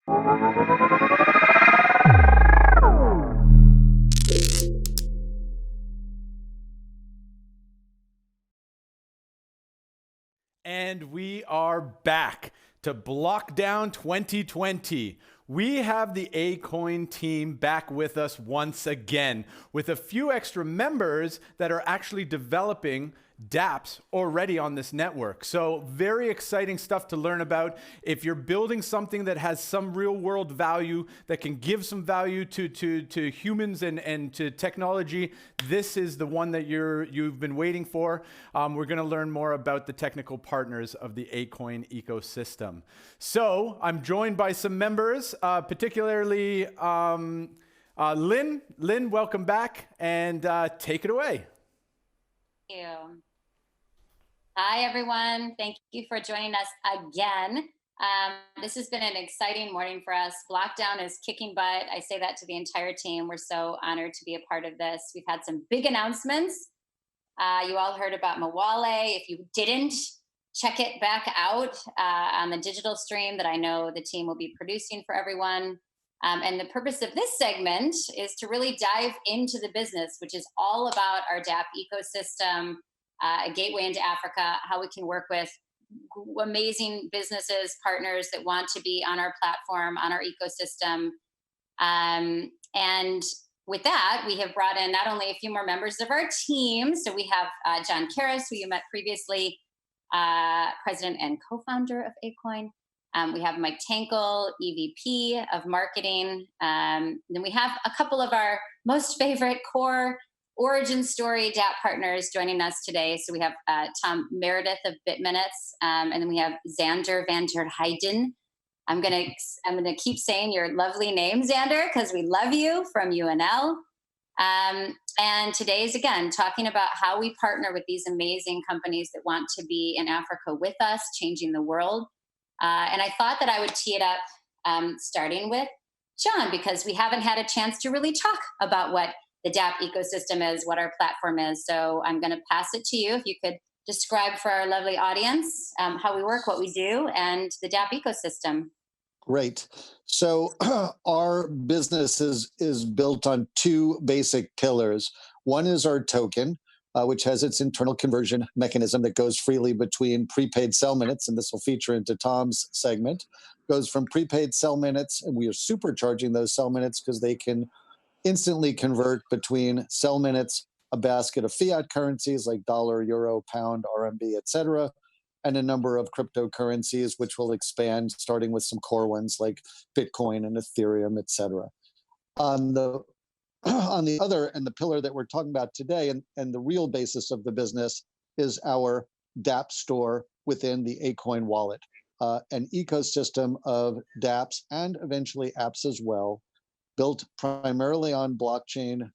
And we are back to BlockDown 2020. We have the Akoin team back with us once again with a few extra members that are actually developing dApps already on this network. So very exciting stuff to learn about. If you're building something that has some real world value, that can give some value to humans and to technology, this is the one that you've been waiting for. We're going to learn more about the technical partners of the Akoin ecosystem. So I'm joined by some members, particularly Lynn. Lynn, welcome back, and take it away. Thank you. Hi, everyone. Thank you for joining us again. This has been an exciting morning for us. BlockDown is kicking butt. I say that to the entire team. We're so honored to be a part of this. We've had some big announcements. You all heard about Mawale. If you didn't, check it back out on the digital stream that I know the team will be producing for everyone. And the purpose of this segment is to really dive into the business, which is all about our DApp ecosystem, a gateway into Africa, how we can work with amazing businesses, partners that want to be on our platform, on our ecosystem. And with that, we have brought in not only a few more members of our team. So we have John Karras, who you met previously, president and co-founder of Akoin. We have Mike Tankel, EVP of marketing. Then we have a couple of our most favorite core origin story DApp partners joining us today. So we have Meredith of BitMinutes, and then we have Xander van der Heijden. I'm gonna keep saying your lovely name, Xander, because we love you, from UNL. And today's, again, talking about how we partner with these amazing companies that want to be in Africa with us, changing the world. And I thought that I would tee it up starting with John, because we haven't had a chance to really talk about what the DApp ecosystem is, what our platform is. So I'm going to pass it to you. If you could describe for our lovely audience how we work, what we do, and the DApp ecosystem. Great. So our business is built on two basic pillars. One is our token, which has its internal conversion mechanism that goes freely between prepaid cell minutes, and this will feature into Tom's segment, goes from prepaid cell minutes, and we are supercharging those cell minutes because they can instantly convert between cell minutes, a basket of fiat currencies like dollar, euro, pound, RMB, etc., and a number of cryptocurrencies, which will expand, starting with some core ones like Bitcoin and Ethereum, etc. On the other, and the pillar that we're talking about today, and the real basis of the business, is our DApp store within the Akoin wallet, an ecosystem of dApps and eventually apps as well, built primarily on blockchain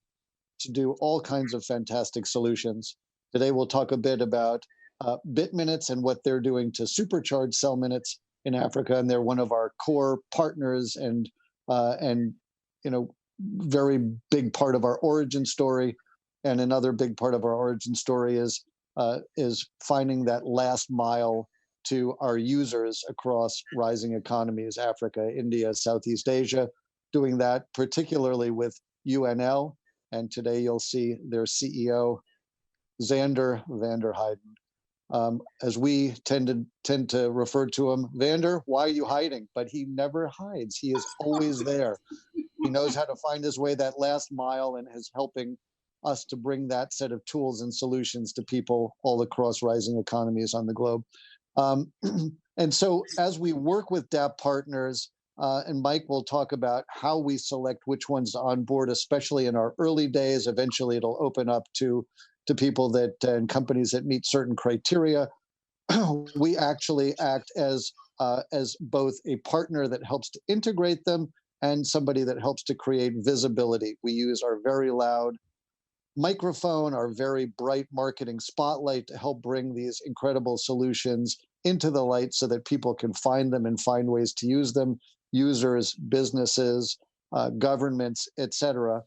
to do all kinds of fantastic solutions. Today, we'll talk a bit about BitMinutes and what they're doing to supercharge cell minutes in Africa, and they're one of our core partners and very big part of our origin story. And another big part of our origin story is finding that last mile to our users across rising economies, Africa, India, Southeast Asia, doing that particularly with UNL. And today you'll see their CEO, Xander van der Heijden. As we tend to refer to him, Xander, why are you hiding? But he never hides. He is always there. He knows how to find his way that last mile and is helping us to bring that set of tools and solutions to people all across rising economies on the globe. And so as we work with DApp partners, and Mike will talk about how we select which ones to onboard, especially in our early days. Eventually, it'll open up to people that and companies that meet certain criteria. We actually act as both a partner that helps to integrate them and somebody that helps to create visibility. We use our very loud microphone, our very bright marketing spotlight to help bring these incredible solutions into the light so that people can find them and find ways to use them, users, businesses, governments, etc.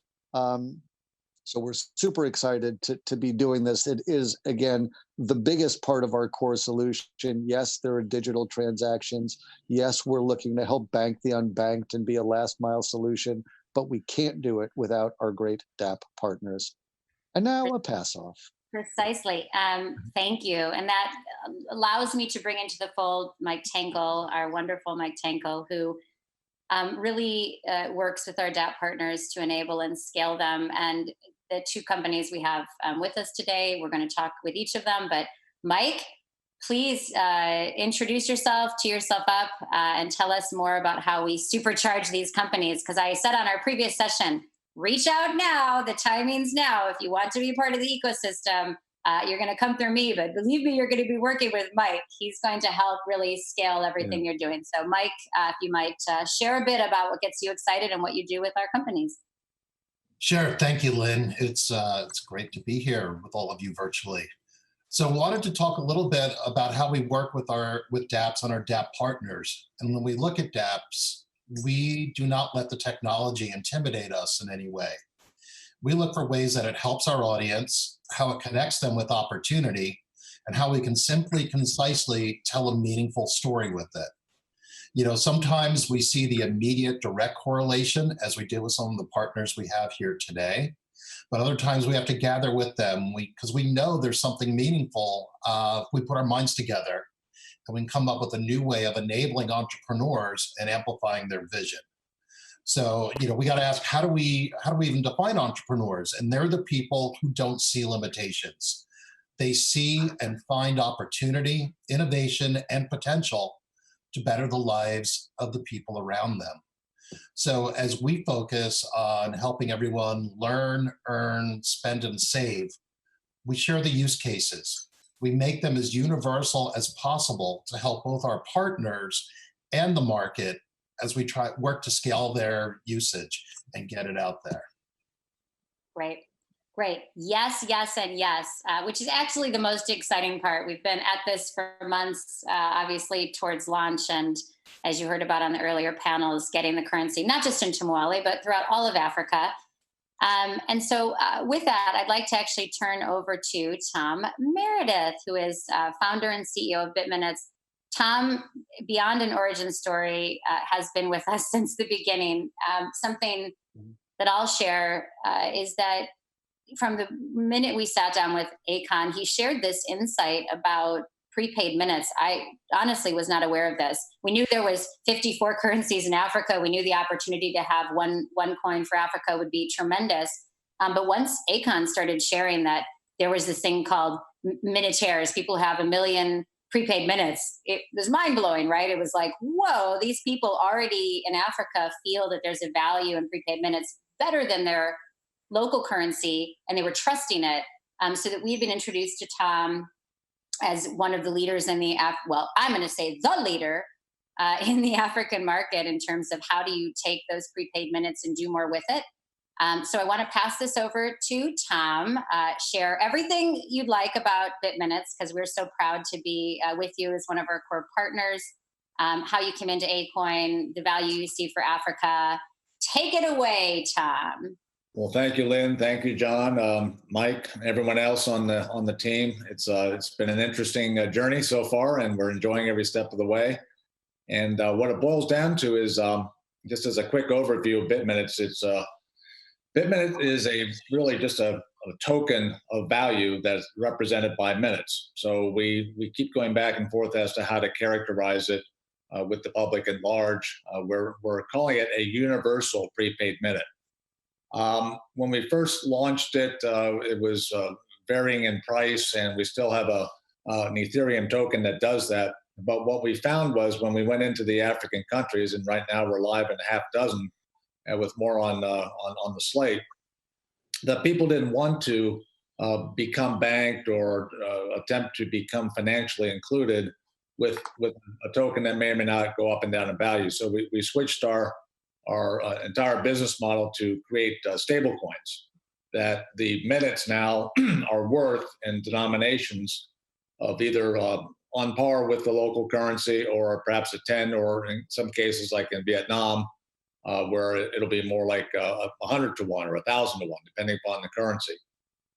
So we're super excited to be doing this. It is, again, the biggest part of our core solution. Yes, there are digital transactions. Yes, we're looking to help bank the unbanked and be a last mile solution, but we can't do it without our great DApp partners. And now a pass off. Precisely. Thank you. And that allows me to bring into the fold Mike Tankel, our wonderful Mike Tankel, who really works with our DApp partners to enable and scale them. And the two companies we have with us today, we're going to talk with each of them. But Mike, please introduce yourself, tee yourself up, and tell us more about how we supercharge these companies. Because I said on our previous session, reach out now. The timing's now. If you want to be part of the ecosystem, you're going to come through me. But believe me, you're going to be working with Mike. He's going to help really scale everything you're doing. So Mike, if you might share a bit about what gets you excited and what you do with our companies. Sure. Thank you, Lynn. It's great to be here with all of you virtually. So I wanted to talk a little bit about how we work with dApps and our DApp partners. And when we look at dApps, we do not let the technology intimidate us in any way. We look for ways that it helps our audience, how it connects them with opportunity, and how we can simply, concisely tell a meaningful story with it. You know, sometimes we see the immediate direct correlation, as we did with some of the partners we have here today. But other times we have to gather with them because we know there's something meaningful if we put our minds together and we can come up with a new way of enabling entrepreneurs and amplifying their vision. So, you know, we got to ask, how do we even define entrepreneurs? And they're the people who don't see limitations. They see and find opportunity, innovation, and potential to better the lives of the people around them. So as we focus on helping everyone learn, earn, spend, and save, we share the use cases. We make them as universal as possible to help both our partners and the market as we work to scale their usage and get it out there. Great. Yes, yes, and yes, which is actually the most exciting part. We've been at this for months, obviously towards launch. And as you heard about on the earlier panels, getting the currency, not just into Mawali, but throughout all of Africa. And so with that, I'd like to actually turn over to Tom Meredith, who is founder and CEO of BitMinutes. Tom, beyond an origin story, has been with us since the beginning. Something that I'll share is that from the minute we sat down with Akoin, he shared this insight about prepaid minutes. I honestly was not aware of this. We knew there was 54 currencies in Africa. We knew the opportunity to have one coin for Africa would be tremendous. But once Akoin started sharing that there was this thing called minutaires, people have 1 million prepaid minutes, it was mind-blowing, right? It was like, whoa, these people already in Africa feel that there's a value in prepaid minutes better than their local currency, and they were trusting it. So that we've been introduced to Tom as one of the leaders in the I'm going to say the leader in the African market in terms of how do you take those prepaid minutes and do more with it. So I want to pass this over to Tom. Share everything you'd like about BitMinutes, because we're so proud to be with you as one of our core partners. How you came into Akoin, the value you see for Africa. Take it away, Tom. Well, thank you, Lynn. Thank you, John, Mike, everyone else on the team. It's been an interesting journey so far, and we're enjoying every step of the way. And what it boils down to is, just as a quick overview of BitMinutes, BitMinute is really just a token of value that's represented by minutes. So we keep going back and forth as to how to characterize it with the public at large. We're calling it a universal prepaid minute. When we first launched it, it was varying in price, and we still have an Ethereum token that does that. But what we found was when we went into the African countries, and right now we're live in a half dozen, with more on the slate, that people didn't want to become banked or attempt to become financially included with a token that may or may not go up and down in value. So we switched our entire business model to create stable coins that the minutes now are worth in denominations of either on par with the local currency or perhaps a 10, or in some cases like in Vietnam, where it'll be more like 100 to 1 or 1,000 to 1, depending upon the currency.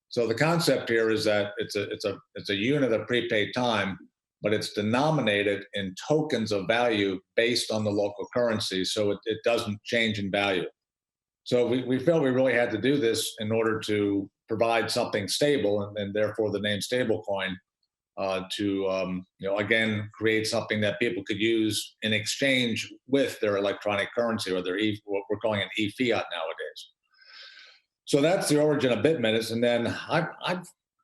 So the concept here is that it's a unit of prepaid time, but it's denominated in tokens of value based on the local currency, so it doesn't change in value. So we felt we really had to do this in order to provide something stable, and therefore the name stablecoin, to again create something that people could use in exchange with their electronic currency, or their what we're calling an e-fiat nowadays. So that's the origin of BitMinutes, and then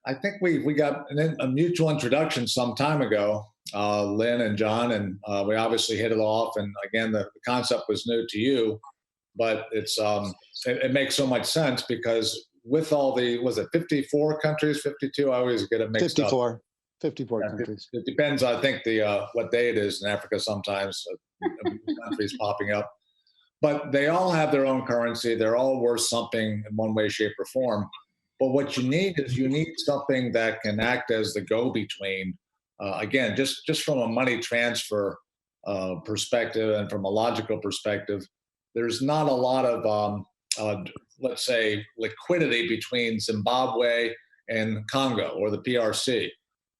I think we got a mutual introduction some time ago, Lynn and John, and we obviously hit it off. And again, the concept was new to you, but it makes so much sense because with all was it 54 countries, 52? I always get it mixed 54. up. 54 countries. It depends, I think, what day it is in Africa sometimes, countries popping up. But they all have their own currency. They're all worth something in one way, shape, or form. But what you need is something that can act as the go-between. Again, just from a money transfer perspective and from a logical perspective, there's not a lot of, let's say, liquidity between Zimbabwe and Congo or the PRC.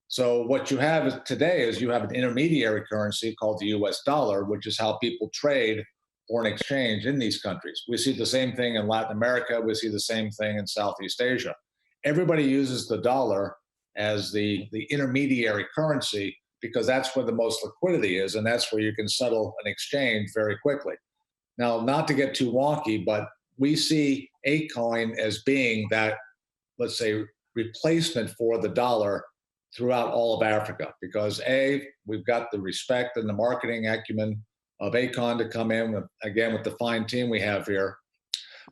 So what you have today is you have an intermediary currency called the US dollar, which is how people trade foreign exchange in these countries. We see the same thing in Latin America. We see the same thing in Southeast Asia. Everybody uses the dollar as the intermediary currency because that's where the most liquidity is, and that's where you can settle an exchange very quickly. Now, not to get too wonky, but we see Akoin as being that, let's say, replacement for the dollar throughout all of Africa, because we've got the respect and the marketing acumen of Akoin to come in with, again, with the fine team we have here.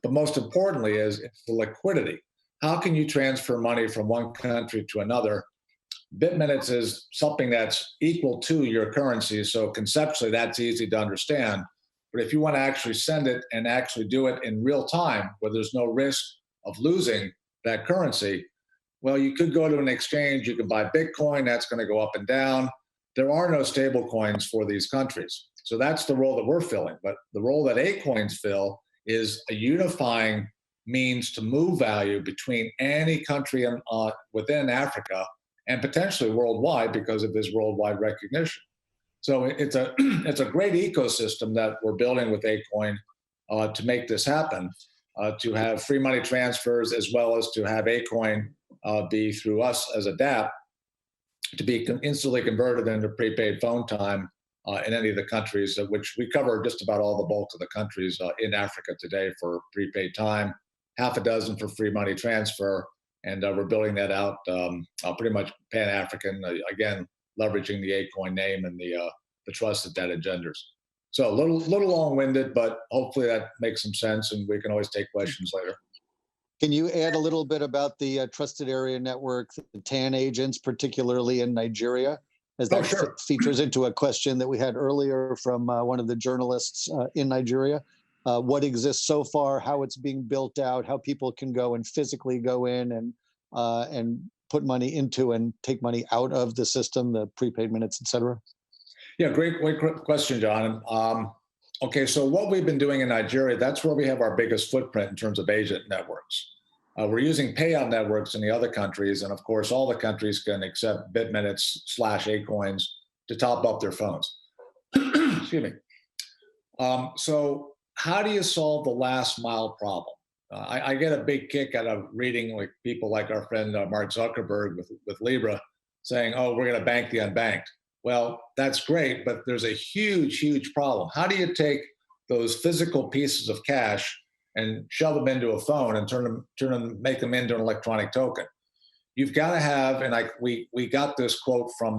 But most importantly is it's the liquidity. How can you transfer money from one country to another? BitMinutes is something that's equal to your currency, so conceptually that's easy to understand. But if you want to actually send it and actually do it in real time, where there's no risk of losing that currency, well, you could go to an exchange, you can buy Bitcoin, that's going to go up and down. There are no stable coins for these countries. So that's the role that we're filling. But the role that Akoins fill is a unifying means to move value between any country within Africa and potentially worldwide because of this worldwide recognition. So it's a great ecosystem that we're building with Akoin to make this happen, to have free money transfers as well as to have Akoin be through us as a DApp to be instantly converted into prepaid phone time in any of the countries, which we cover just about all the bulk of the countries in Africa today for prepaid time, half a dozen for free money transfer, and we're building that out pretty much Pan-African, again, leveraging the Akoin name and the trust that engenders. So a little long-winded, but hopefully that makes some sense, and we can always take questions later. Can you add a little bit about the trusted area network, the TAN agents, particularly in Nigeria, as that features into a question that we had earlier from one of the journalists in Nigeria? What exists so far, how it's being built out, how people can go and physically go in and put money into and take money out of the system, the prepaid minutes, et cetera? Yeah, great question, John. Okay, so what we've been doing in Nigeria, that's where we have our biggest footprint in terms of agent networks. We're using payout networks in the other countries, and of course, all the countries can accept BitMinutes / Akoins to top up their phones. Excuse me. So how do you solve the last mile problem? I get a big kick out of reading like people like our friend Mark Zuckerberg with Libra saying, oh, we're going to bank the unbanked. Well, that's great, but there's a huge problem. How do you take those physical pieces of cash and shove them into a phone and make them into an electronic token? You've got to have, and we got this quote from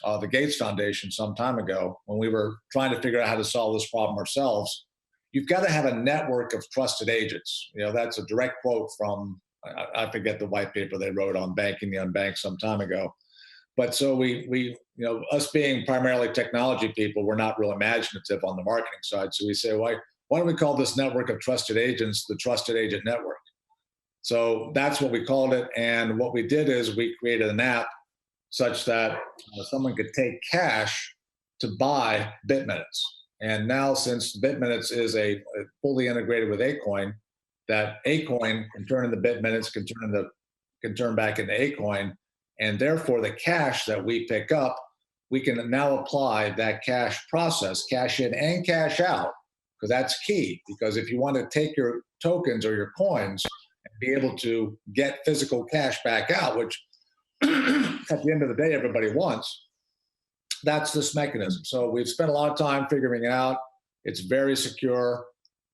the Gates Foundation some time ago when we were trying to figure out how to solve this problem ourselves. You've got to have a network of trusted agents. You know, that's a direct quote from, I forget the white paper they wrote on banking the unbanked some time ago. But so we us being primarily technology people, we're not real imaginative on the marketing side. So we say, why don't we call this network of trusted agents the Trusted Agent Network? So that's what we called it. And what we did is we created an app such that someone could take cash to buy BitMinutes. And now, since BitMinutes is a fully integrated with Akoin, that Akoin can turn into BitMinutes, can turn back into Akoin, and therefore the cash that we pick up, we can now apply that cash process, cash in and cash out, because that's key. Because if you want to take your tokens or your coins and be able to get physical cash back out, which at the end of the day everybody wants, that's this mechanism. So we've spent a lot of time figuring it out. It's very secure.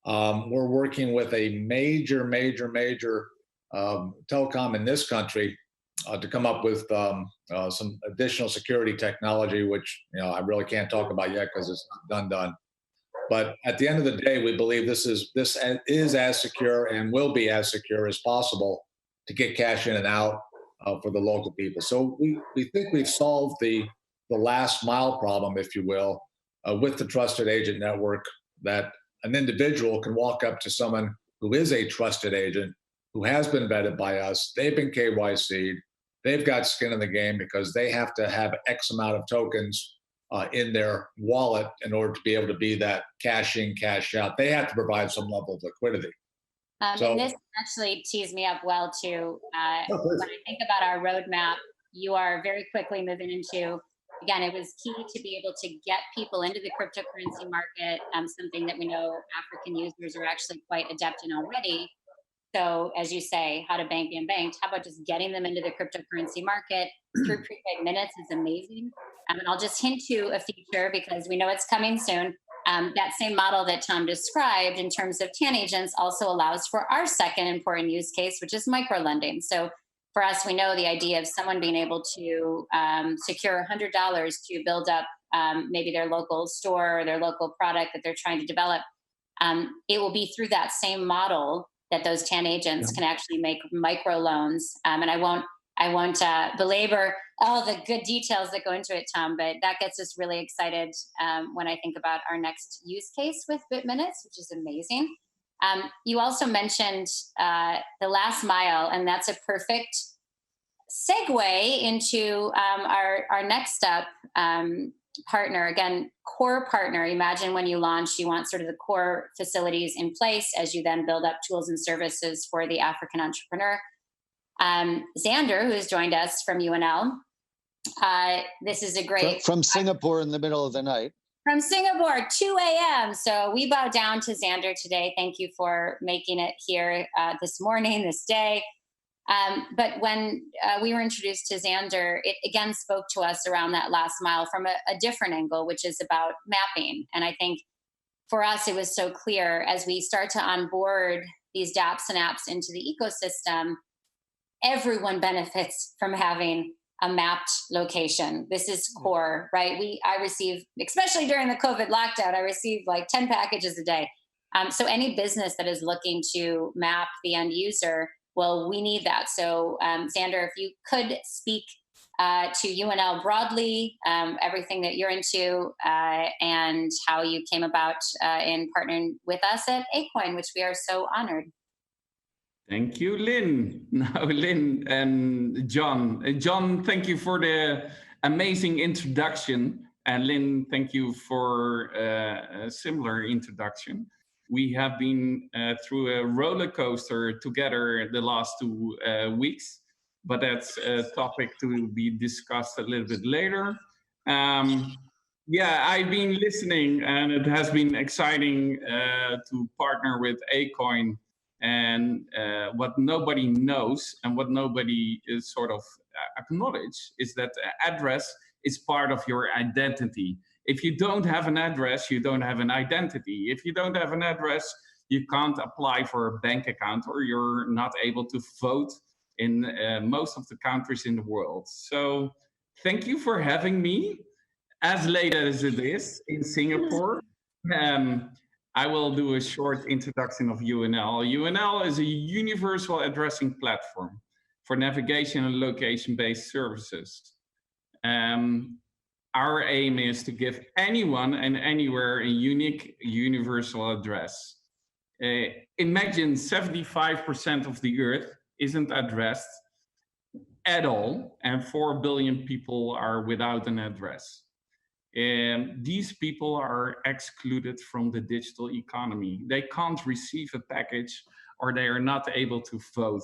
We're working with a major telecom in this country to come up with some additional security technology, which I really can't talk about yet because it's not done. But at the end of the day, we believe this is as secure and will be as secure as possible to get cash in and out for the local people. So we think we've solved the last mile problem, if you will, with the trusted agent network, that an individual can walk up to someone who is a trusted agent, who has been vetted by us, they've been KYC'd, they've got skin in the game because they have to have X amount of tokens in their wallet in order to be able to be that cash in, cash out. They have to provide some level of liquidity. And this actually tees me up well too. When I think about our roadmap, you are very quickly moving into, again, it was key to be able to get people into the cryptocurrency market, something that we know African users are actually quite adept in already. So as you say, how to bank the unbanked, how about just getting them into the cryptocurrency market through prepaid minutes is amazing. And I'll just hint to a feature because we know it's coming soon. That same model that Tom described in terms of TAN agents also allows for our second important use case, which is microlending. So for us, we know the idea of someone being able to secure $100 to build up maybe their local store or their local product that they're trying to develop. It will be through that same model that those TAN agents can actually make microloans. And I won't belabor all the good details that go into it, Tom, but that gets us really excited when I think about our next use case with BitMinutes, which is amazing. You also mentioned the last mile, and that's a perfect segue into our next step partner. Again, core partner. Imagine when you launch, you want sort of the core facilities in place as you then build up tools and services for the African entrepreneur. Xander, who has joined us from UNL, this is a great... From Singapore in the middle of the night. From Singapore, 2 a.m. So we bow down to Xander today. Thank you for making it here this morning, this day. But when we were introduced to Xander, it again spoke to us around that last mile from a different angle, which is about mapping. And I think for us, it was so clear as we start to onboard these dApps and apps into the ecosystem, everyone benefits from having a mapped location. This is core, right? I receive, especially during the COVID lockdown, I received like 10 packages a day. So any business that is looking to map the end user, well, we need that. So Xander, if you could speak to UNL broadly, everything that you're into, and how you came about in partnering with us at Akoin, which we are so honored. Thank you, Lynn. Now, Lynn and John. John, thank you for the amazing introduction. And Lynn, thank you for a similar introduction. We have been through a roller coaster together the last 2 weeks, but that's a topic to be discussed a little bit later. Yeah, I've been listening, and it has been exciting to partner with Akoin. And what nobody knows and what nobody is sort of acknowledged is that address is part of your identity. If you don't have an address, you don't have an identity. If you don't have an address, you can't apply for a bank account, or you're not able to vote in most of the countries in the world. So thank you for having me, as late as it is, in Singapore. I will do a short introduction of UNL. UNL is a universal addressing platform for navigation and location-based services. Our aim is to give anyone and anywhere a unique universal address. Imagine 75% of the earth isn't addressed at all, and 4 billion people are without an address. And these people are excluded from the digital economy. They can't receive a package, or they are not able to vote.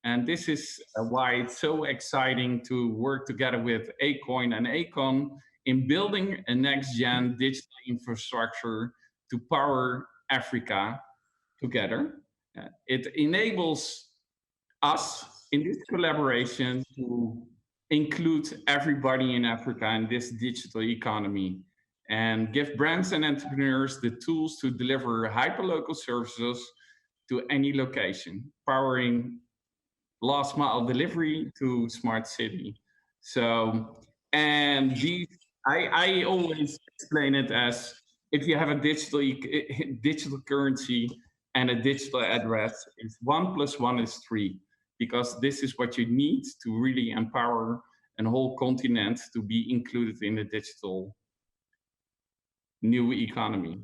And this is why it's so exciting to work together with Akoin and Akon in building a next-gen digital infrastructure to power Africa together. It enables us in this collaboration to include everybody in Africa in this digital economy and give brands and entrepreneurs the tools to deliver hyperlocal services to any location, powering last mile delivery to smart city. So, and these, I always explain it as if you have a digital currency and a digital address, it's 1 + 1 is 3, because this is what you need to really empower a whole continent to be included in the digital new economy.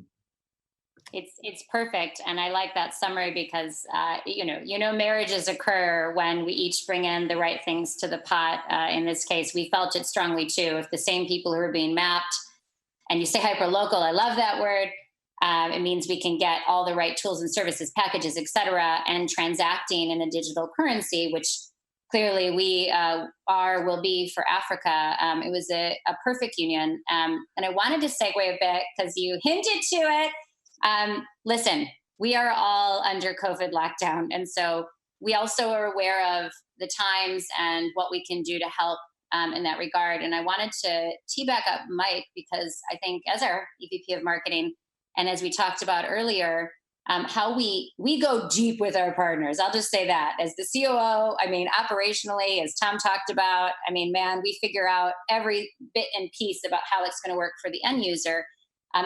It's perfect, and I like that summary because marriages occur when we each bring in the right things to the pot. In this case, we felt it strongly too. If the same people who are being mapped, and you say hyperlocal, I love that word. It means we can get all the right tools and services, packages, etc., and transacting in a digital currency, which clearly we will be for Africa. It was a perfect union, and I wanted to segue a bit because you hinted to it. Listen, we are all under COVID lockdown. And so we also are aware of the times and what we can do to help in that regard. And I wanted to tee back up Mike, because I think as our EVP of marketing, and as we talked about earlier, how we go deep with our partners. I'll just say that as the COO, I mean, operationally, as Tom talked about, I mean, man, we figure out every bit and piece about how it's going to work for the end user.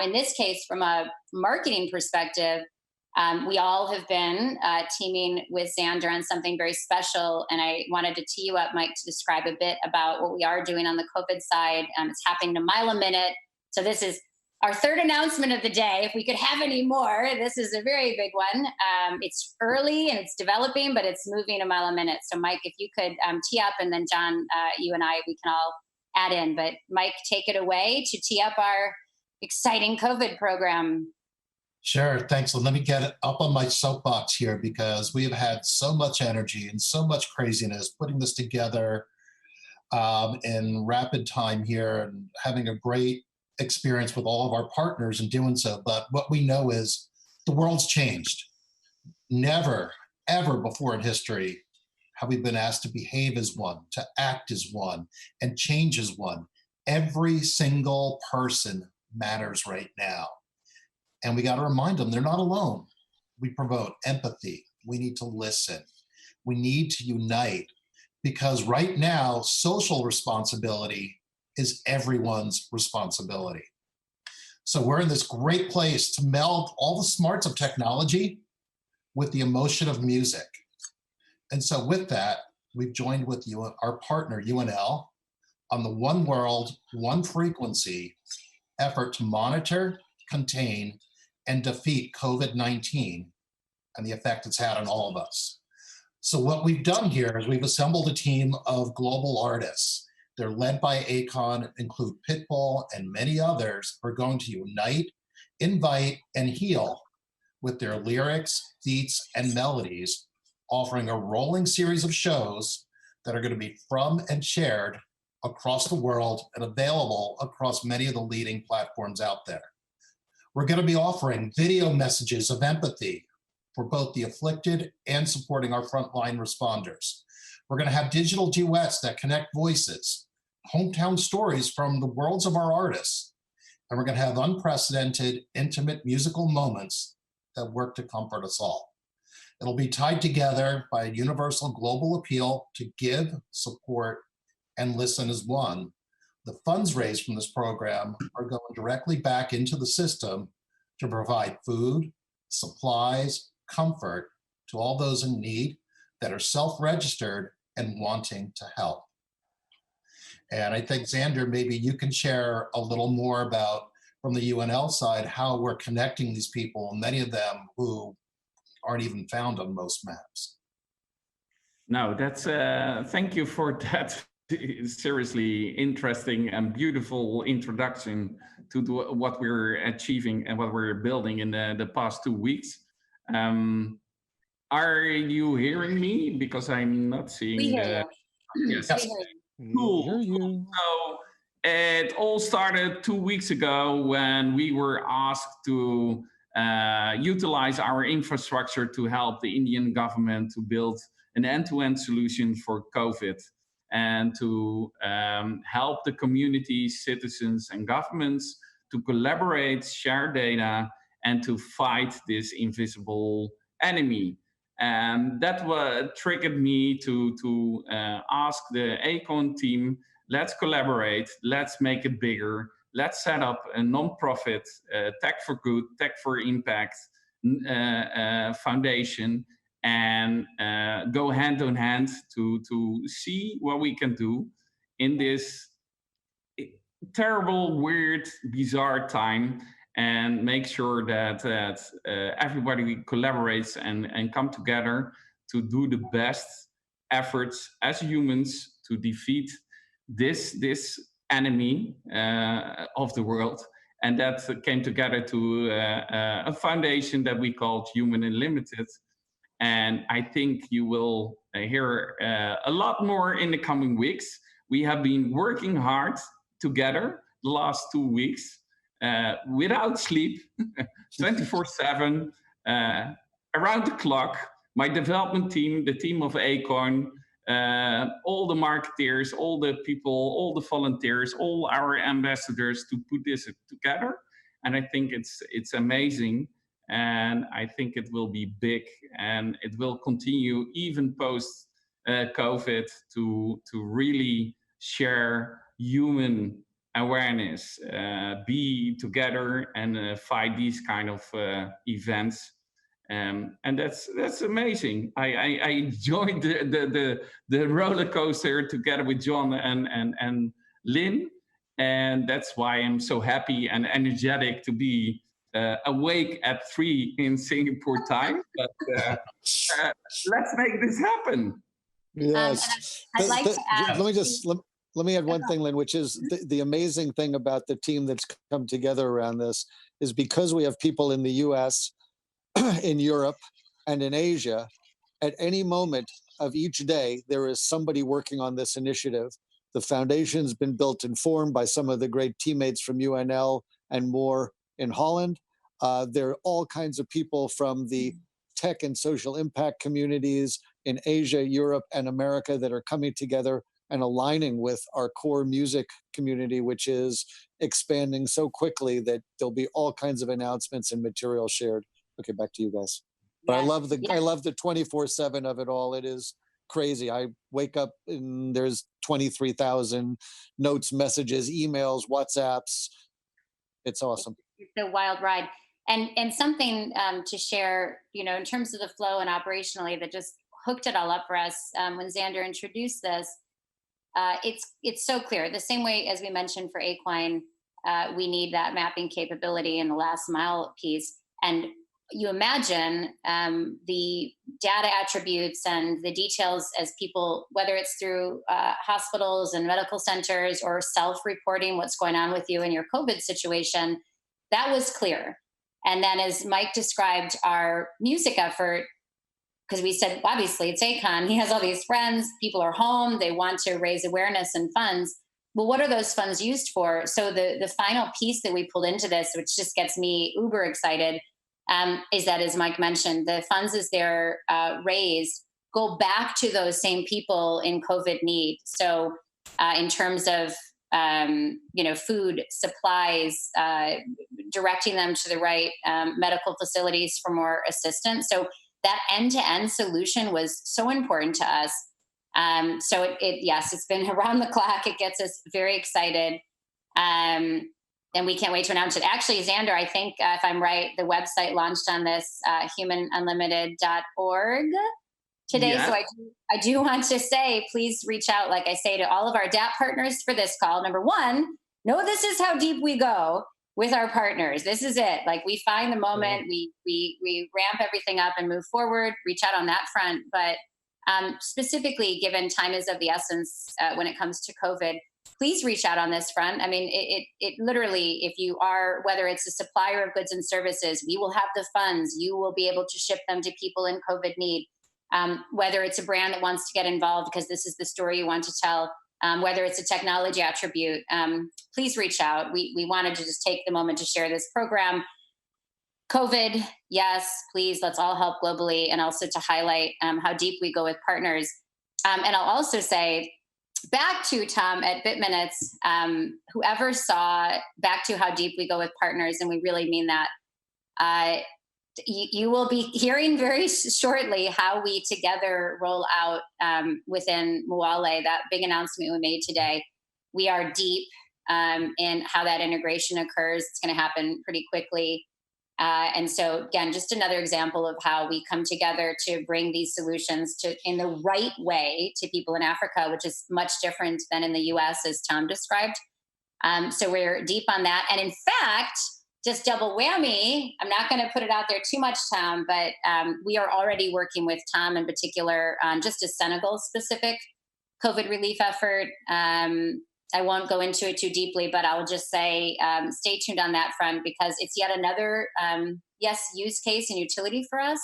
In this case, from a marketing perspective, we all have been teaming with Xander on something very special. And I wanted to tee you up, Mike, to describe a bit about what we are doing on the COVID side. It's happening a mile a minute. So this is our third announcement of the day. If we could have any more, this is a very big one. It's early and it's developing, but it's moving a mile a minute. So Mike, if you could tee up, and then John, you and I, we can all add in. But Mike, take it away to tee up our exciting COVID program. Sure, thanks. Well, let me get up on my soapbox here, because we have had so much energy and so much craziness putting this together in rapid time here, and having a great experience with all of our partners in doing so. But what we know is the world's changed. Never, ever before in history have we been asked to behave as one, to act as one, and change as one. Every single person matters right now. And we got to remind them they're not alone. We promote empathy. We need to listen. We need to unite, because right now, social responsibility is everyone's responsibility. So we're in this great place to meld all the smarts of technology with the emotion of music. And so with that, we've joined with you, our partner, UNL, on the One World, One Frequency effort to monitor, contain, and defeat COVID-19 and the effect it's had on all of us. So what we've done here is we've assembled a team of global artists. They're led by Akon, include Pitbull and many others, who are going to unite, invite, and heal with their lyrics, beats, and melodies, offering a rolling series of shows that are going to be from and shared across the world and available across many of the leading platforms out there. We're going to be offering video messages of empathy for both the afflicted and supporting our frontline responders. We're going to have digital duets that connect voices, hometown stories from the worlds of our artists, and we're going to have unprecedented, intimate musical moments that work to comfort us all. It'll be tied together by a universal global appeal to give, support, and listen as one. The funds raised from this program are going directly back into the system to provide food, supplies, comfort to all those in need that are self-registered and wanting to help. And I think, Xander, maybe you can share a little more about, from the UNL side, how we're connecting these people, many of them who aren't even found on most maps. No, that's thank you for that seriously interesting and beautiful introduction to what we're achieving and what we're building in the past 2 weeks. Are you hearing me? Because I'm not seeing. We hear you. Yes. We hear you. Cool. Hear you. So it all started 2 weeks ago when we were asked to utilize our infrastructure to help the Indian government to build an end-to-end solution for COVID and to help the communities, citizens, and governments to collaborate, share data, and to fight this invisible enemy. And that triggered me to ask the Akoin team, let's collaborate, let's make it bigger, let's set up a non-profit Tech for Good, Tech for Impact foundation, and go hand in hand to see what we can do in this terrible, weird, bizarre time, and make sure that everybody collaborates and come together to do the best efforts as humans to defeat this enemy of the world. And that came together to a foundation that we called Human Unlimited. And I think you will hear a lot more in the coming weeks. We have been working hard together the last 2 weeks without sleep, 24/7, around the clock. My development team, the team of Akoin, all the marketeers, all the people, all the volunteers, all our ambassadors to put this together. And I think it's amazing. And I think it will be big, and it will continue even post COVID to really share human awareness, be together and fight these kind of events. And that's amazing. I enjoyed the roller coaster together with John and Lynn, and that's why I'm so happy and energetic to be awake at 3 in Singapore time. But let's make this happen. Yes. I'd like to add. Let me add one thing, Lynn, which is the amazing thing about the team that's come together around this is because we have people in the US, in Europe, and in Asia, at any moment of each day, there is somebody working on this initiative. The foundation's been built and formed by some of the great teammates from UNL and more in Holland. There are all kinds of people from the tech and social impact communities in Asia, Europe, and America that are coming together and aligning with our core music community, which is expanding so quickly that there'll be all kinds of announcements and material shared. Okay, back to you guys. But I love the 24/7 of it all. It is crazy. I wake up and there's 23,000 notes, messages, emails, WhatsApps. It's awesome. It's a wild ride. And something to share, in terms of the flow and operationally that just hooked it all up for us when Xander introduced this. It's so clear. The same way as we mentioned for Akoin, we need that mapping capability in the last mile piece. And you imagine the data attributes and the details as people, whether it's through hospitals and medical centers or self-reporting what's going on with you in your COVID situation, that was clear. And then as Mike described our music effort, because we said, obviously, it's Akoin. He has all these friends. People are home. They want to raise awareness and funds. Well, what are those funds used for? So the final piece that we pulled into this, which just gets me uber excited, is that, as Mike mentioned, the funds as they're raised go back to those same people in COVID need. So in terms of food, supplies, directing them to the right medical facilities for more assistance. So that end-to-end solution was so important to us. So it's been around the clock. It gets us very excited. And we can't wait to announce it. Actually, Xander, I think if I'm right, the website launched on this humanunlimited.org today. Yeah. So I do want to say, please reach out, like I say, to all of our DApp partners for this call. Number one, know this is how deep we go with our partners. This is it. Like, we find the moment, we ramp everything up and move forward, reach out on that front. But specifically given time is of the essence when it comes to COVID. Please reach out on this front. I mean, it literally, if you are, whether it's a supplier of goods and services, we will have the funds. You will be able to ship them to people in COVID need. Whether it's a brand that wants to get involved because this is the story you want to tell, whether it's a technology attribute, please reach out. We wanted to just take the moment to share this program. COVID, yes, please, let's all help globally, and also to highlight how deep we go with partners. And I'll also say, back to Tom at BitMinutes, whoever saw back to how deep we go with partners, and we really mean that, you will be hearing very shortly how we together roll out within Mwale, that big announcement we made today. We are deep in how that integration occurs. It's going to happen pretty quickly. And so, again, just another example of how we come together to bring these solutions in the right way to people in Africa, which is much different than in the US, as Tom described. So we're deep on that. And in fact, just double whammy, I'm not going to put it out there too much, Tom, but we are already working with Tom in particular on just a Senegal-specific COVID relief effort. I won't go into it too deeply, but I'll just say stay tuned on that front, because it's yet another, use case and utility for us,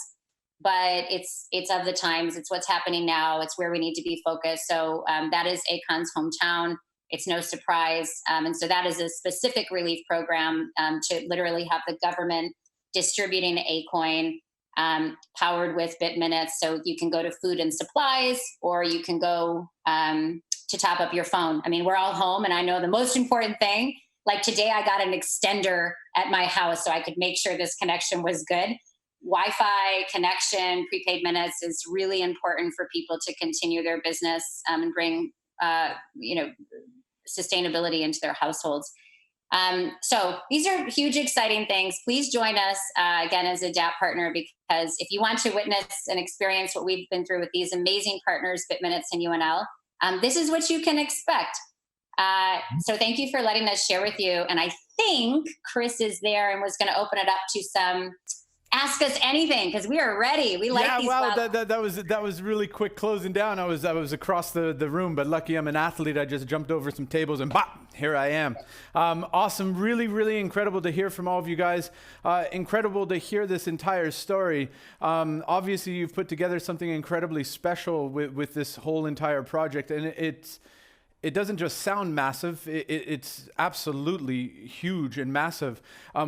but it's of the times. It's what's happening now. It's where we need to be focused. So that is Akon's hometown. It's no surprise. And so that is a specific relief program to literally have the government distributing Akoin powered with BitMinutes. So you can go to food and supplies, or you can go to top up your phone. I mean, we're all home, and I know the most important thing, like today I got an extender at my house so I could make sure this connection was good. Wi-Fi connection, prepaid minutes is really important for people to continue their business and bring, sustainability into their households. So these are huge, exciting things. Please join us again as a DApp partner, because if you want to witness and experience what we've been through with these amazing partners, BitMinutes and UNL, this is what you can expect. So thank you for letting us share with you. And I think Chris is there and was going to open it up to some Ask Us Anything, because we are ready. We like these. Yeah, wow, that was really quick closing down. I was across the room, but lucky I'm an athlete. I just jumped over some tables and bop, here I am. Awesome, really, really incredible to hear from all of you guys. Incredible to hear this entire story. Obviously, you've put together something incredibly special with this whole entire project, and it doesn't just sound massive, it's absolutely huge and massive.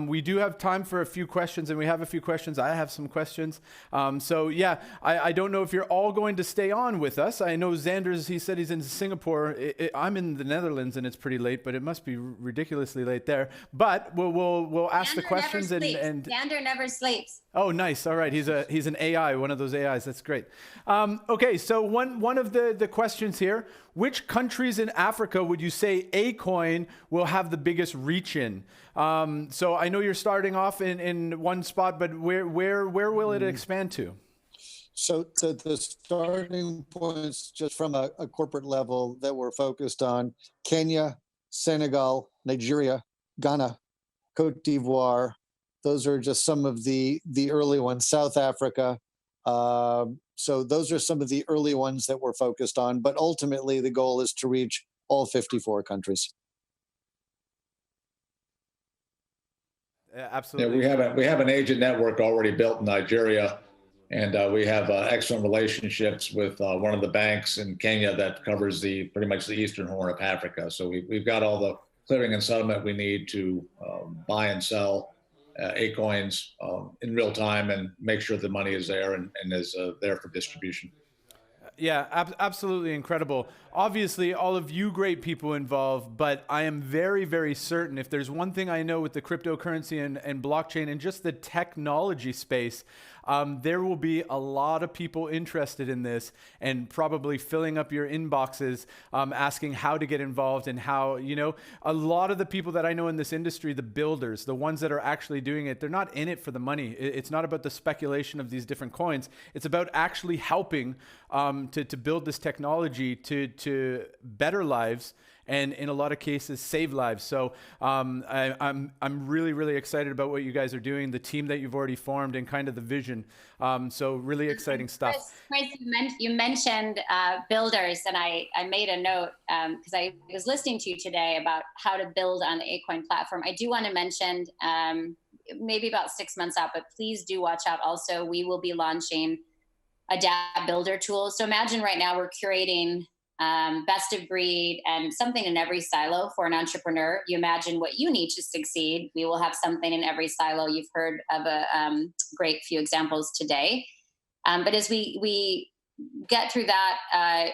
We do have time for a few questions, and we have a few questions. I have some questions. So yeah, I don't know if you're all going to stay on with us. I know Xander's, he said he's in Singapore. I'm in the Netherlands, and it's pretty late, but it must be ridiculously late there. But we'll ask Xander the questions and Xander never sleeps. Oh, nice. All right. He's an AI, one of those AIs. That's great. Okay. So one of the questions here, which countries in Africa would you say Akoin will have the biggest reach in? So I know you're starting off in one spot, but where will it expand to? So the starting points, just from a corporate level, that we're focused on: Kenya, Senegal, Nigeria, Ghana, Cote d'Ivoire. Those are just some of the early ones. South Africa. So those are some of the early ones that we're focused on. But ultimately, the goal is to reach all 54 countries. Yeah, absolutely. Yeah, we have an agent network already built in Nigeria, and we have excellent relationships with one of the banks in Kenya that covers pretty much the eastern horn of Africa. So we've got all the clearing and settlement we need to buy and sell Akoins in real time and make sure the money is there and is there for distribution. Yeah, absolutely incredible. Obviously, all of you great people involved, but I am very, very certain if there's one thing I know with the cryptocurrency and blockchain and just the technology space, there will be a lot of people interested in this and probably filling up your inboxes, asking how to get involved and how, a lot of the people that I know in this industry, the builders, the ones that are actually doing it, they're not in it for the money. It's not about the speculation of these different coins. It's about actually helping to build this technology to better lives and in a lot of cases save lives. So I'm really excited about what you guys are doing, the team that you've already formed, and kind of the vision. So really exciting stuff. Chris, you mentioned builders, and I made a note because I was listening to you today about how to build on the Akoin platform. I do want to mention maybe about 6 months out, but please do watch out. Also, we will be launching a DApp builder tool. So imagine right now we're curating best of breed and something in every silo for an entrepreneur. You imagine what you need to succeed. We will have something in every silo. You've heard of a great few examples today. But as we get through that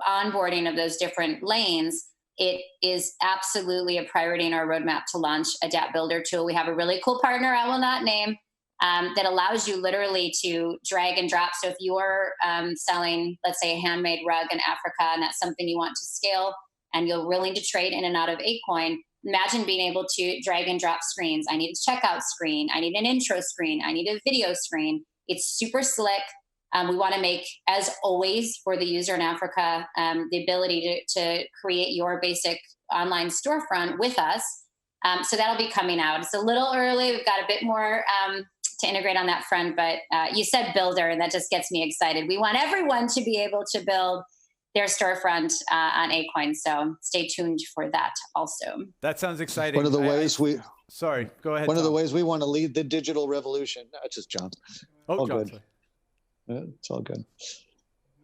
onboarding of those different lanes, it is absolutely a priority in our roadmap to launch a DApp builder tool. We have a really cool partner I will not name that allows you literally to drag and drop. So if you're selling, let's say, a handmade rug in Africa, and that's something you want to scale, and you're willing to trade in and out of Akoin, imagine being able to drag and drop screens. I need a checkout screen. I need an intro screen. I need a video screen. It's super slick. We want to make, as always, for the user in Africa, the ability to create your basic online storefront with us. So that'll be coming out. It's a little early. We've got a bit more to integrate on that front, but you said builder, and that just gets me excited. We want everyone to be able to build their storefront on Akoin. So stay tuned for that also. That sounds exciting. One of the ways Sorry, go ahead. One Tom. of the ways we want to lead the digital revolution. Not just John. Oh, John. Good. Yeah, it's all good.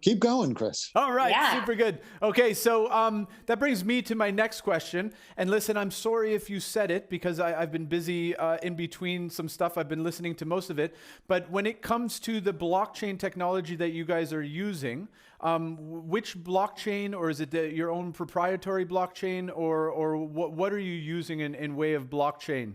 Keep going, Chris. All right, Yeah. super good. Okay, so that brings me to my next question. And listen, I'm sorry if you said it because I've been busy in between some stuff. I've been listening to most of it. But when it comes to the blockchain technology that you guys are using, which blockchain, or is it your own proprietary blockchain, or what are you using in way of blockchain?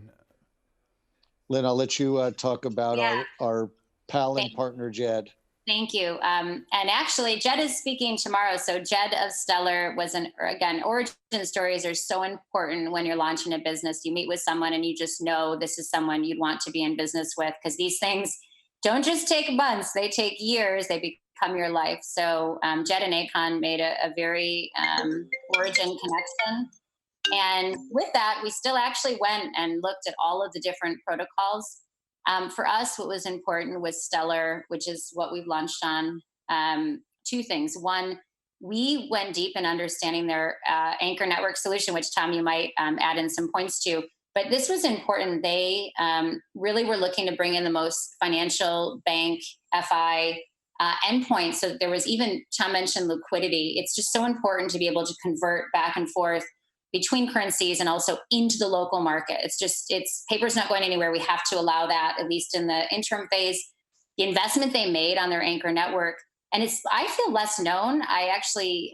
Lynn, I'll let you talk about our pal and partner, Jed. Thank you. And actually, Jed is speaking tomorrow. So Jed of Stellar was again, origin stories are so important when you're launching a business. You meet with someone and you just know this is someone you'd want to be in business with, because these things don't just take months, they take years, they become your life. So Jed and Akoin made a very origin connection. And with that, we still actually went and looked at all of the different protocols. For us, what was important was Stellar, which is what we've launched on. Two things. One, we went deep in understanding their anchor network solution, which Tom, you might add in some points to. But this was important. They really were looking to bring in the most financial bank, FI endpoints. So there was even, Tom mentioned liquidity. It's just so important to be able to convert back and forth between currencies and also into the local market. It's paper's not going anywhere. We have to allow that, at least in the interim phase. The investment they made on their anchor network, and I feel less known. I actually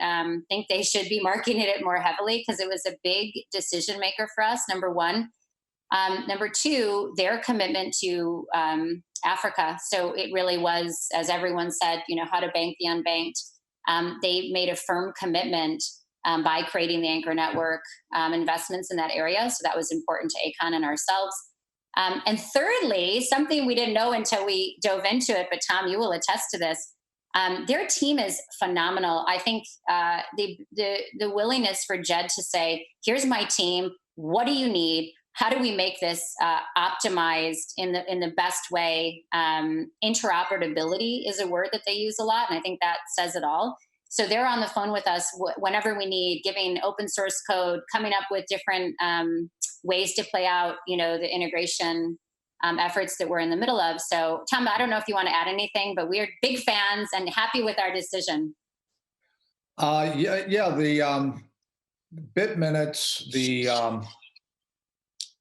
think they should be marketing it more heavily because it was a big decision maker for us, number one. Number two, their commitment to Africa. So it really was, as everyone said, how to bank the unbanked. They made a firm commitment by creating the anchor network investments in that area. So that was important to Akoin and ourselves. And thirdly, something we didn't know until we dove into it, but Tom, you will attest to this. Their team is phenomenal. I think the willingness for Jed to say, here's my team, what do you need? How do we make this optimized in the best way? Interoperability is a word that they use a lot, and I think that says it all. So they're on the phone with us whenever we need, giving open source code, coming up with different ways to play out, the integration efforts that we're in the middle of. So Tom, I don't know if you want to add anything, but we're big fans and happy with our decision. The BitMinutes,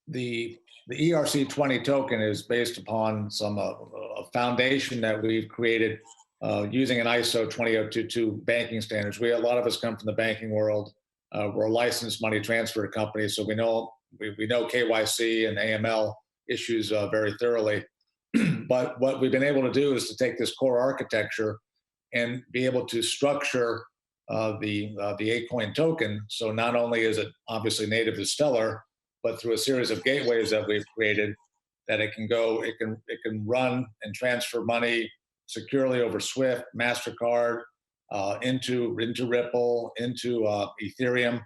the ERC20 token is based upon a foundation that we've created using an ISO 20022 banking standards. A lot of us come from the banking world. We're a licensed money transfer company, so we know KYC and AML issues very thoroughly. But what we've been able to do is to take this core architecture and be able to structure the Akoin token. So not only is it obviously native to Stellar, but through a series of gateways that we've created, that it can run and transfer money securely over SWIFT, MasterCard, into Ripple, into Ethereum,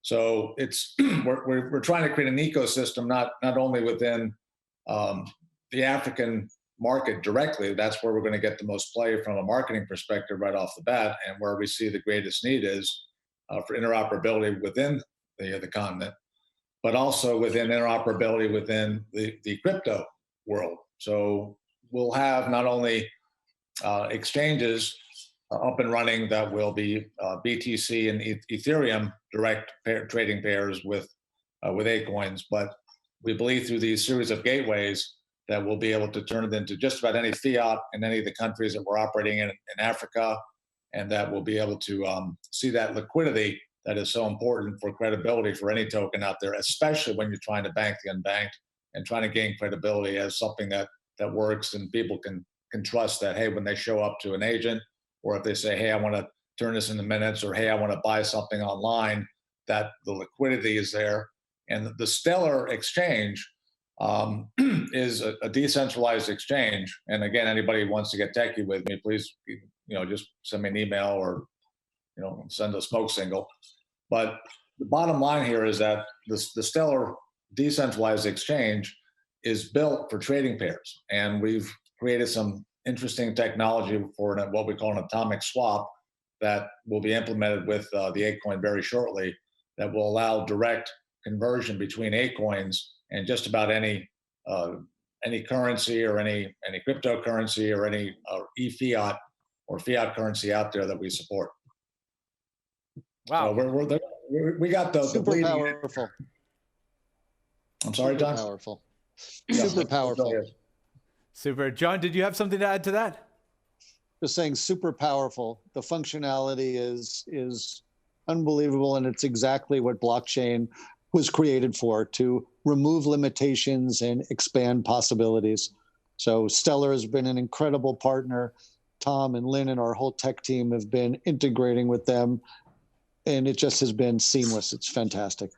So it's we're trying to create an ecosystem, not only within the African market directly. That's where we're going to get the most play from a marketing perspective right off the bat, and where we see the greatest need is for interoperability within the continent, but also within interoperability within the crypto world. So we'll have not only exchanges up and running that will be BTC and Ethereum direct trading pairs with Akoins, but we believe through these series of gateways that we'll be able to turn it into just about any fiat in any of the countries that we're operating in Africa, and that we'll be able to see that liquidity that is so important for credibility for any token out there, especially when you're trying to bank the unbanked and trying to gain credibility as something that works and people can trust that, hey, when they show up to an agent, or if they say, hey, I want to turn this into minutes, or hey, I want to buy something online, that the liquidity is there. And the Stellar exchange is a decentralized exchange. And again, anybody who wants to get techie with me, please, just send me an email or, send a smoke signal. But the bottom line here is that the Stellar decentralized exchange is built for trading pairs. And we've created some interesting technology for what we call an atomic swap that will be implemented with the Akoin very shortly, that will allow direct conversion between Akoins and just about any currency or any cryptocurrency or any e-fiat or fiat currency out there that we support. Wow. So we got the super bleeding. powerful. I'm sorry, John. Powerful. Super powerful. Super. John, did you have something to add to that? Just saying, super powerful. The functionality is unbelievable, and it's exactly what blockchain was created for, to remove limitations and expand possibilities. So Stellar has been an incredible partner. Tom and Lynn and our whole tech team have been integrating with them, and it just has been seamless. It's fantastic.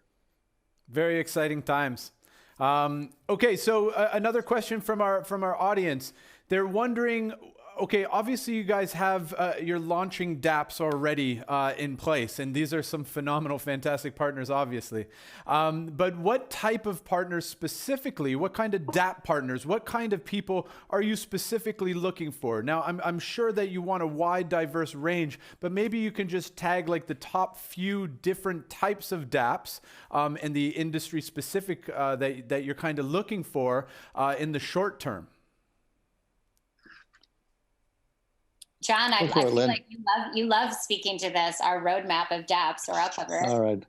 Very exciting times. Okay, so another question from our audience. They're wondering, okay, obviously you guys have you're launching dApps already in place, and these are some phenomenal, fantastic partners, obviously. But what type of partners specifically? What kind of dApp partners? What kind of people are you specifically looking for? Now, I'm sure that you want a wide, diverse range, but maybe you can just tag like the top few different types of dApps and the industry specific that you're kind of looking for in the short term. John, I feel Lynn. like you love speaking to this, our roadmap of dApps, or I'll cover it. All right.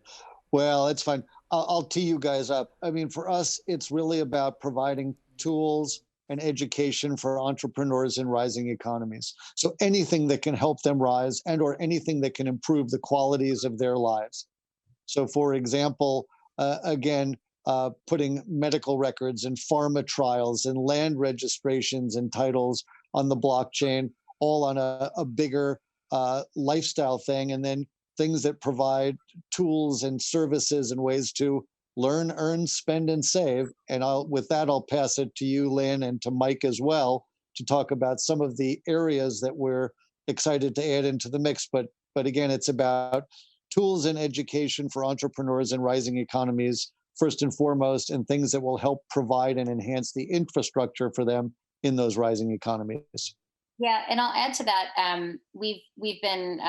Well, it's fine. I'll tee you guys up. I mean, for us, it's really about providing tools and education for entrepreneurs in rising economies. So anything that can help them rise or anything that can improve the qualities of their lives. So for example, putting medical records and pharma trials and land registrations and titles on the blockchain, all on a bigger lifestyle thing, and then things that provide tools and services and ways to learn, earn, spend, and save. And with that, I'll pass it to you, Lynn, and to Mike as well, to talk about some of the areas that we're excited to add into the mix. But again, it's about tools and education for entrepreneurs in rising economies, first and foremost, and things that will help provide and enhance the infrastructure for them in those rising economies. Yeah, and I'll add to that. We've been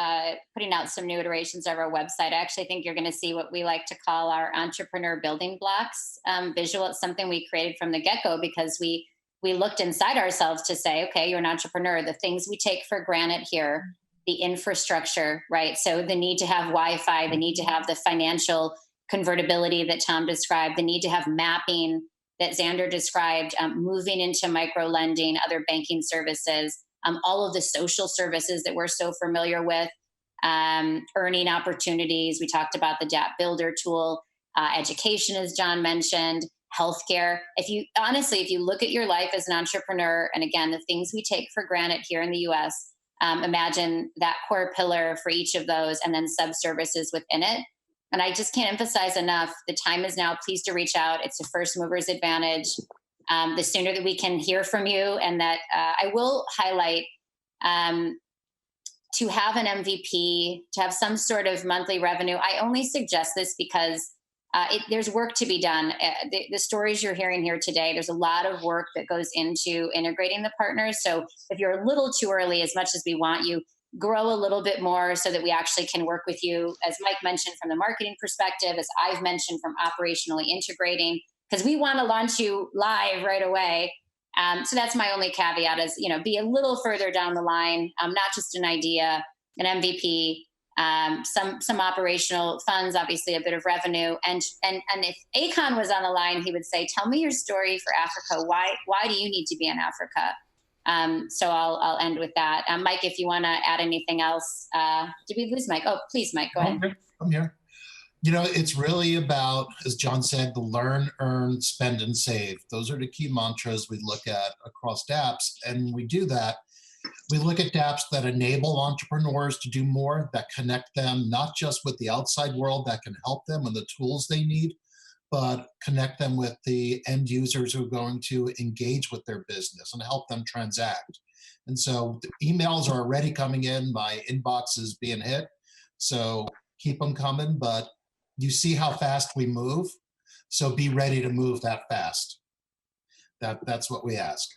putting out some new iterations of our website. I actually think you're going to see what we like to call our entrepreneur building blocks visual. It's something we created from the get-go because we looked inside ourselves to say, okay, you're an entrepreneur. The things we take for granted here, the infrastructure, right? So the need to have Wi-Fi, the need to have the financial convertibility that Tom described, the need to have mapping that Xander described, moving into micro lending, other banking services. All of the social services that we're so familiar with, earning opportunities. We talked about the DApp Builder tool, education, as John mentioned, healthcare. If you look at your life as an entrepreneur, and again, the things we take for granted here in the US, imagine that core pillar for each of those and then sub-services within it. And I just can't emphasize enough, the time is now. Please to reach out. It's a first mover's advantage. The sooner that we can hear from you, and that I will highlight to have an MVP, to have some sort of monthly revenue. I only suggest this because there's work to be done. The stories you're hearing here today, there's a lot of work that goes into integrating the partners. So if you're a little too early, as much as we want you, grow a little bit more so that we actually can work with you, as Mike mentioned, from the marketing perspective, as I've mentioned, from operationally integrating, because we want to launch you live right away. So that's my only caveat is, be a little further down the line, not just an idea, an MVP, some operational funds, obviously a bit of revenue. And if Akon was on the line, he would say, tell me your story for Africa. Why do you need to be in Africa? So I'll end with that. Mike, if you want to add anything else, did we lose Mike? Oh, please, Mike, go ahead. I'm here. It's really about, as John said, the learn, earn, spend, and save. Those are the key mantras we look at across dApps. And when we do that, we look at dApps that enable entrepreneurs to do more, that connect them not just with the outside world that can help them and the tools they need, but connect them with the end users who are going to engage with their business and help them transact. And so the emails are already coming in, my inbox is being hit. So keep them coming, but you see how fast we move. So be ready to move that fast. That's what we ask.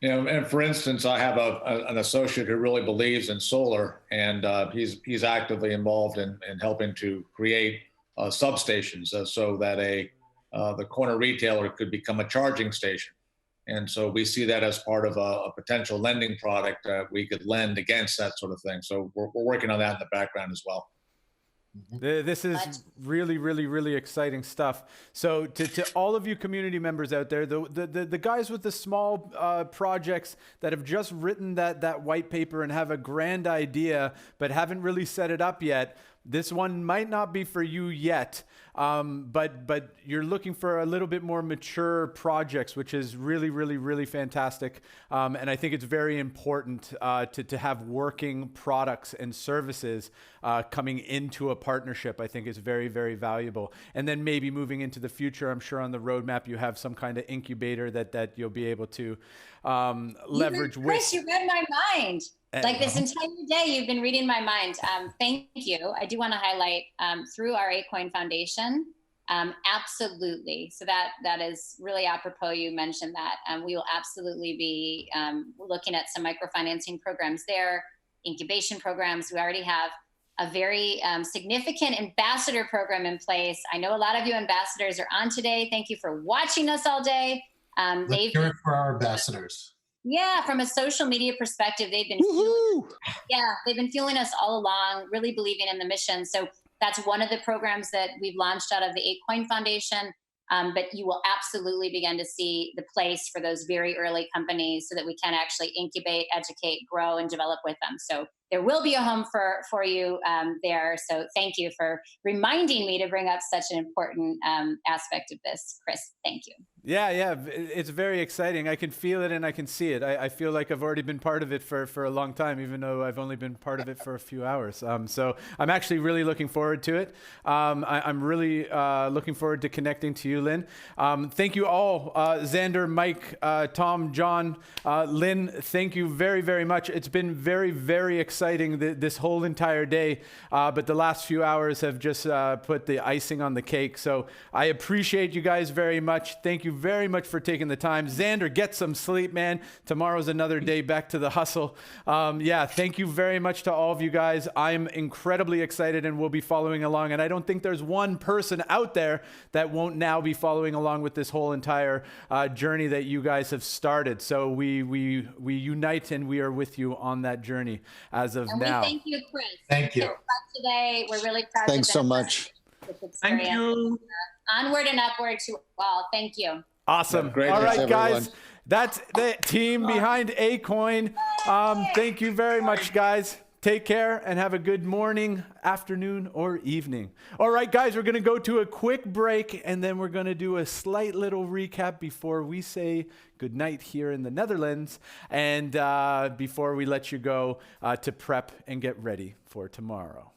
And for instance, I have an associate who really believes in solar, and he's actively involved in helping to create substations so that the corner retailer could become a charging station. And so we see that as part of a potential lending product that we could lend against that sort of thing. So we're working on that in the background as well. This is really, really, really exciting stuff. So to all of you community members out there, the guys with the small projects that have just written that white paper and have a grand idea but haven't really set it up yet, this one might not be for you yet, but you're looking for a little bit more mature projects, which is really, really, really fantastic. And I think it's very important to have working products and services coming into a partnership. I think is very, very valuable. And then maybe moving into the future, I'm sure on the roadmap you have some kind of incubator that you'll be able to leverage with. Chris, you read my mind. Like this entire day, you've been reading my mind. Thank you. I do want to highlight through our Akoin Foundation. Absolutely. So that is really apropos. You mentioned that. We will absolutely be looking at some microfinancing programs there, incubation programs. We already have a very significant ambassador program in place. I know a lot of you ambassadors are on today. Thank you for watching us all day. Let's hear it for our ambassadors. Yeah, from a social media perspective, they've been fueling us all along, really believing in the mission. So that's one of the programs that we've launched out of the Akoin Foundation. But you will absolutely begin to see the place for those very early companies so that we can actually incubate, educate, grow, and develop with them. So there will be a home for you there. So thank you for reminding me to bring up such an important aspect of this, Chris. Thank you. Yeah, it's very exciting. I can feel it and I can see it. I feel like I've already been part of it for a long time, even though I've only been part of it for a few hours. So I'm actually really looking forward to it. I'm really looking forward to connecting to you, Lynn. Thank you all, Xander, Mike, Tom, John, Lynn, thank you very, very much. It's been very, very exciting this whole entire day, but the last few hours have just put the icing on the cake. So I appreciate you guys very much. Thank you very much for taking the time. Xander, get some sleep, man. Tomorrow's another day back to the hustle. Thank you very much to all of you guys. I'm incredibly excited and will be following along. And I don't think there's one person out there that won't now be following along with this whole entire journey that you guys have started. So we unite and we are with you on that journey as of now. Thank you, Chris. Thank you. Today, we're really proud. Thanks so much. Thank you. Onward and upward to all. Thank you. Awesome. Great. All right, Thanks, guys. everyone. That's the team behind Akoin. Thank you very much, guys. Take care and have a good morning, afternoon, or evening. All right, guys, we're going to go to a quick break, and then we're going to do a slight little recap before we say goodnight here in the Netherlands, and before we let you go to prep and get ready for tomorrow.